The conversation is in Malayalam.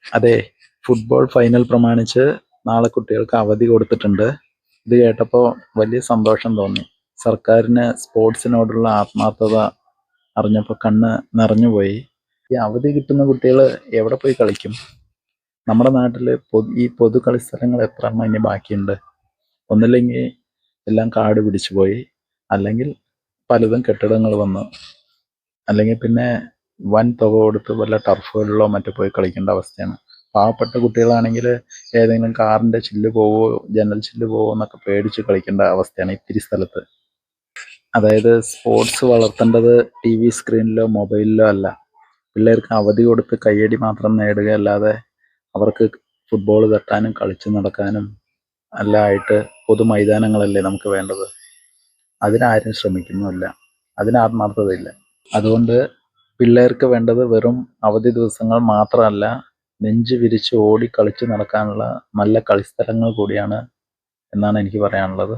അതെ, ഫുട്ബോൾ ഫൈനൽ പ്രമാണിച്ച് നാളെ കുട്ടികൾക്ക് അവധി കൊടുത്തിട്ടുണ്ട്. ഇത് കേട്ടപ്പോൾ വലിയ സന്തോഷം തോന്നി. സർക്കാരിന് സ്പോർട്സിനോടുള്ള ആത്മാർത്ഥത അറിഞ്ഞപ്പോൾ കണ്ണ് നിറഞ്ഞുപോയി. ഈ അവധി കിട്ടുന്ന കുട്ടികൾ എവിടെ പോയി കളിക്കും? നമ്മുടെ നാട്ടിൽ ഈ പൊതു കളിസ്ഥലങ്ങൾ എത്ര എണ്ണം ഇനി ബാക്കിയുണ്ട്? ഒന്നില്ലെങ്കിൽ എല്ലാം കാട് പിടിച്ചു പോയി, അല്ലെങ്കിൽ പലതും കെട്ടിടങ്ങൾ വന്നു, അല്ലെങ്കിൽ പിന്നെ വൻ തുക കൊടുത്ത് വല്ല ടർഫുകളിലോ മറ്റോ പോയി കളിക്കേണ്ട അവസ്ഥയാണ്. പാവപ്പെട്ട കുട്ടികളാണെങ്കിൽ ഏതെങ്കിലും കാറിൻ്റെ ചില്ല് പോവോ ജനൽ ചില്ല് പോവോ എന്നൊക്കെ പേടിച്ച് കളിക്കേണ്ട അവസ്ഥയാണ് ഇത്തിരി സ്ഥലത്ത്. അതായത് സ്പോർട്സ് വളർത്തേണ്ടത് ടി വി സ്ക്രീനിലോ മൊബൈലിലോ അല്ല. പിള്ളേർക്ക് അവധി കൊടുത്ത് കയ്യടി മാത്രം നേടുകയല്ലാതെ അവർക്ക് ഫുട്ബോൾ തട്ടാനും കളിച്ചു നടക്കാനും എല്ലാം ആയിട്ട് പൊതു മൈതാനങ്ങളല്ലേ നമുക്ക് വേണ്ടത്. അതിനാരും ശ്രമിക്കുന്നുമില്ല, അതിന് ആത്മാർത്ഥതയില്ല. അതുകൊണ്ട് പിള്ളേർക്ക് വേണ്ടത് വെറും അവധി ദിവസങ്ങൾ മാത്രമല്ല, നെഞ്ച് വിരിച്ച് ഓടി കളിച്ച് നടക്കാനുള്ള നല്ല കളിസ്ഥലങ്ങൾ കൂടിയാണ് എന്നാണ് എനിക്ക് പറയാനുള്ളത്.